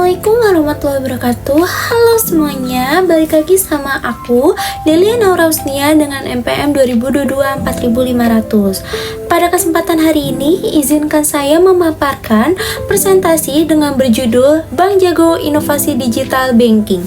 Assalamualaikum warahmatullahi wabarakatuh. Halo semuanya, balik lagi sama aku Delia Naurasnia dengan MPM 2022 4500. Pada kesempatan hari ini, izinkan saya memaparkan presentasi dengan berjudul Bank Jago Inovasi Digital Banking.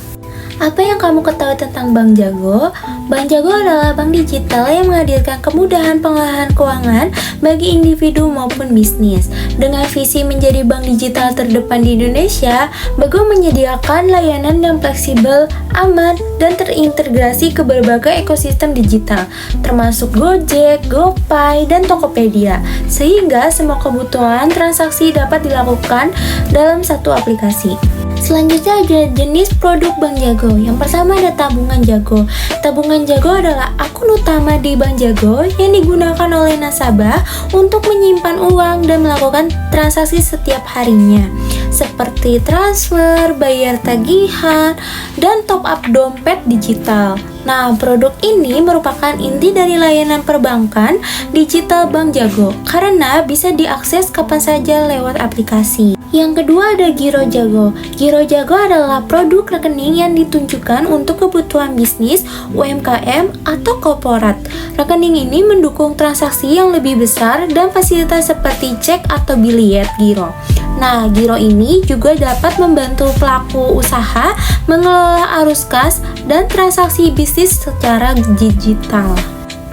Apa yang kamu ketahui tentang Bank Jago? Bank Jago adalah bank digital yang menghadirkan kemudahan pengolahan keuangan bagi individu maupun bisnis. Dengan visi menjadi bank digital terdepan di Indonesia, Bago menyediakan layanan yang fleksibel, aman, dan terintegrasi ke berbagai ekosistem digital, termasuk Gojek, GoPay, dan Tokopedia, sehingga semua kebutuhan transaksi dapat dilakukan dalam satu aplikasi. Selanjutnya ada jenis produk Bank Jago. Yang pertama ada tabungan Jago. Tabungan Jago adalah akun utama di Bank Jago yang digunakan oleh nasabah untuk menyimpan uang dan melakukan transaksi setiap harinya, seperti transfer, bayar tagihan, dan top up dompet digital. Nah, produk ini merupakan inti dari layanan perbankan digital Bank Jago karena bisa diakses kapan saja lewat aplikasi. Yang kedua ada Giro Jago. Giro Jago adalah produk rekening yang ditunjukkan untuk kebutuhan bisnis, UMKM, atau korporat. Rekening ini mendukung transaksi yang lebih besar dan fasilitas seperti cek atau biliet giro. Nah, giro ini juga dapat membantu pelaku usaha mengelola arus kas dan transaksi bisnis secara digital.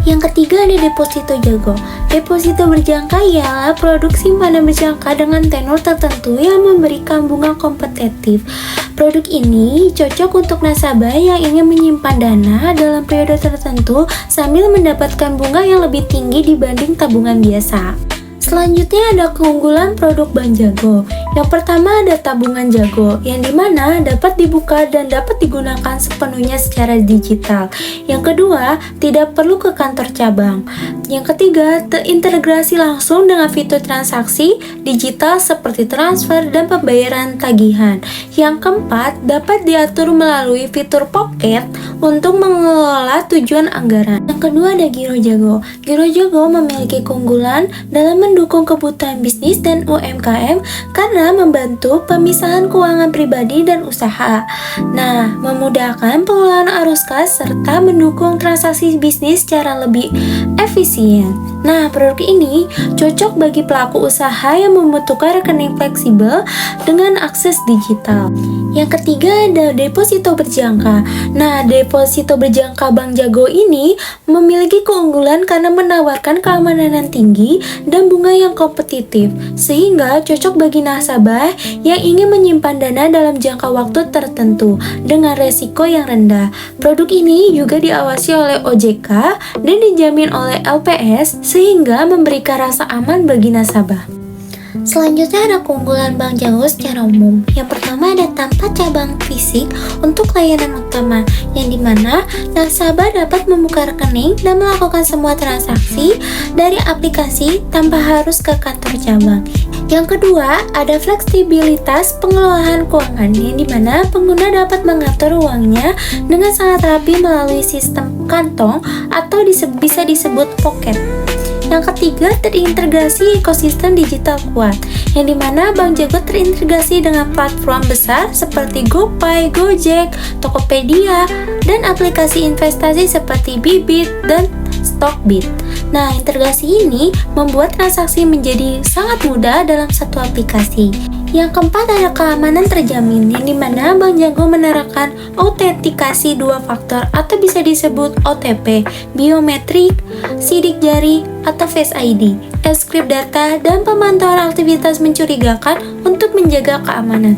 Yang ketiga ada Deposito Jago. Deposito berjangka ialah produk simpanan berjangka dengan tenor tertentu yang memberikan bunga kompetitif. Produk ini cocok untuk nasabah yang ingin menyimpan dana dalam periode tertentu sambil mendapatkan bunga yang lebih tinggi dibanding tabungan biasa. Selanjutnya ada keunggulan produk Bank Jago. Yang pertama ada tabungan Jago, yang dimana dapat dibuka dan dapat digunakan sepenuhnya secara digital. Yang kedua, tidak perlu ke kantor cabang. Yang ketiga, terintegrasi langsung dengan fitur transaksi digital seperti transfer dan pembayaran tagihan. Yang keempat, dapat diatur melalui fitur Pocket untuk mengelola tujuan anggaran. Yang kedua ada Giro Jago. Giro Jago memiliki keunggulan dalam mendukung kebutuhan bisnis dan UMKM karena membantu pemisahan keuangan pribadi dan usaha. Nah, memudahkan pengelolaan arus kas serta mendukung transaksi bisnis secara lebih efisien. Nah, produk ini cocok bagi pelaku usaha yang membutuhkan rekening fleksibel dengan akses digital. Yang ketiga ada Deposito Berjangka. Nah, Deposito Berjangka Bank Jago ini memiliki keunggulan karena menawarkan keamanan yang tinggi dan bunga yang kompetitif, sehingga cocok bagi nasabah yang ingin menyimpan dana dalam jangka waktu tertentu dengan resiko yang rendah. Produk ini juga diawasi oleh OJK dan dijamin oleh LPS sehingga memberikan rasa aman bagi nasabah. Selanjutnya ada keunggulan Bank Jago secara umum. Yang pertama ada tanpa cabang fisik untuk layanan utama, yang dimana nasabah dapat membuka rekening dan melakukan semua transaksi dari aplikasi tanpa harus ke kantor cabang. Yang kedua, ada fleksibilitas pengelolaan keuangan, yang dimana pengguna dapat mengatur uangnya dengan sangat rapi melalui sistem kantong atau bisa disebut pocket. Yang ketiga, terintegrasi ekosistem digital kuat, yang dimana Bank Jago terintegrasi dengan platform besar seperti GoPay, Gojek, Tokopedia, dan aplikasi investasi seperti Bibit dan Stockbit. Nah, integrasi ini membuat transaksi menjadi sangat mudah dalam satu aplikasi. Yang keempat ada keamanan terjamin, yang dimana Bank Jago menerapkan autentikasi dua faktor atau bisa disebut OTP, biometrik, sidik jari, atau Face ID, enkripsi data, dan pemantauan aktivitas mencurigakan untuk menjaga keamanan.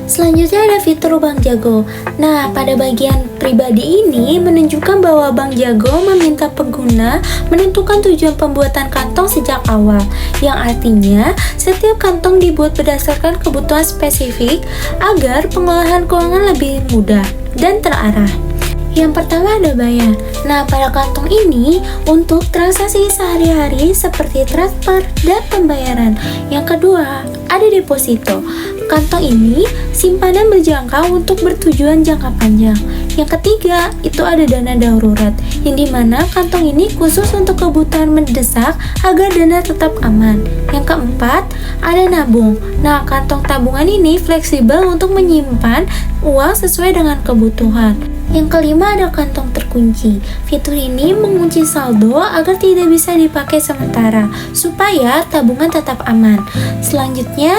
Selanjutnya ada fitur Bank Jago. Nah, pada bagian pribadi ini menunjukkan bahwa Bank Jago meminta pengguna menentukan tujuan pembuatan kantong sejak awal, yang artinya setiap kantong dibuat berdasarkan kebutuhan spesifik agar pengolahan keuangan lebih mudah dan terarah. Yang pertama ada bayar. Nah, pada kantong ini untuk transaksi sehari-hari seperti transfer dan pembayaran. Yang kedua, ada deposito. Kantong ini simpanan berjangka untuk bertujuan jangka panjang. Yang ketiga, itu ada dana darurat, yang dimana kantong ini khusus untuk kebutuhan mendesak agar dana tetap aman. Yang keempat, ada nabung. Nah, kantong tabungan ini fleksibel untuk menyimpan uang sesuai dengan kebutuhan. Yang kelima ada kantong terkunci. Fitur ini mengunci saldo agar tidak bisa dipakai sementara, supaya tabungan tetap aman. Selanjutnya,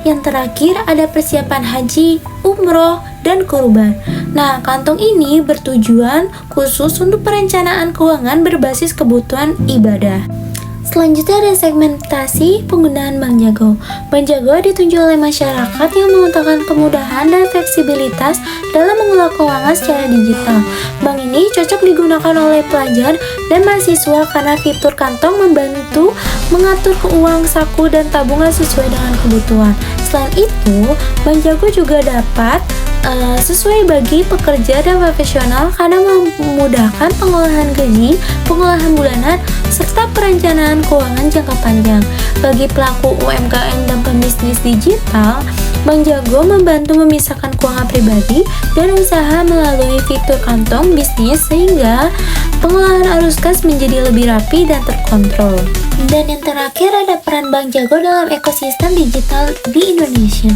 yang terakhir ada persiapan haji, umroh, dan kurban. Nah, kantong ini bertujuan khusus untuk perencanaan keuangan berbasis kebutuhan ibadah. Selanjutnya ada segmentasi penggunaan Bank Jago. Bank Jago ditunjuk oleh masyarakat yang mengutamakan kemudahan dan fleksibilitas dalam mengelola keuangan secara digital. Bank ini cocok digunakan oleh pelajar dan mahasiswa karena fitur kantong membantu mengatur keuangan saku dan tabungan sesuai dengan kebutuhan. Selain itu, Bank Jago juga dapat sesuai bagi pekerja dan profesional karena memudahkan pengolahan gaji, pengolahan bulanan, serta perencanaan keuangan jangka panjang. Bagi pelaku UMKM dan pembisnis digital, Bank Jago membantu memisahkan keuangan pribadi dan usaha melalui fitur kantong bisnis sehingga pengolahan arus kas menjadi lebih rapi dan terkontrol. Dan yang terakhir ada peran Bank Jago dalam ekosistem digital di Indonesia.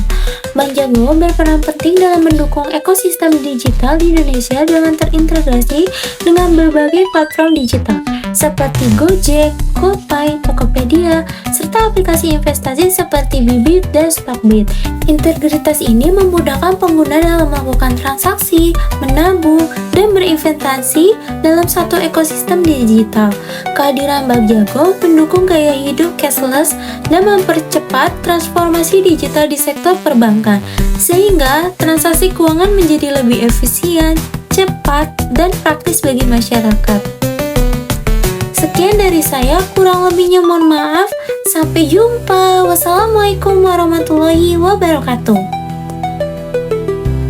Bank Jago berperan penting dalam mendukung ekosistem digital di Indonesia dengan terintegrasi dengan berbagai platform digital seperti Gojek, GoPay, Tokopedia, serta aplikasi investasi seperti Bibit dan Stockbit. Integritas ini memudahkan pengguna dalam melakukan transaksi, menabung, dan berinvestasi dalam satu ekosistem digital. Kehadiran Bank Jago mendukung gaya hidup cashless dan mempercepat transformasi digital di sektor perbankan, sehingga transaksi keuangan menjadi lebih efisien, cepat, dan praktis bagi masyarakat. Sekian dari saya, kurang lebihnya mohon maaf. Sampai jumpa. Wassalamualaikum warahmatullahi wabarakatuh.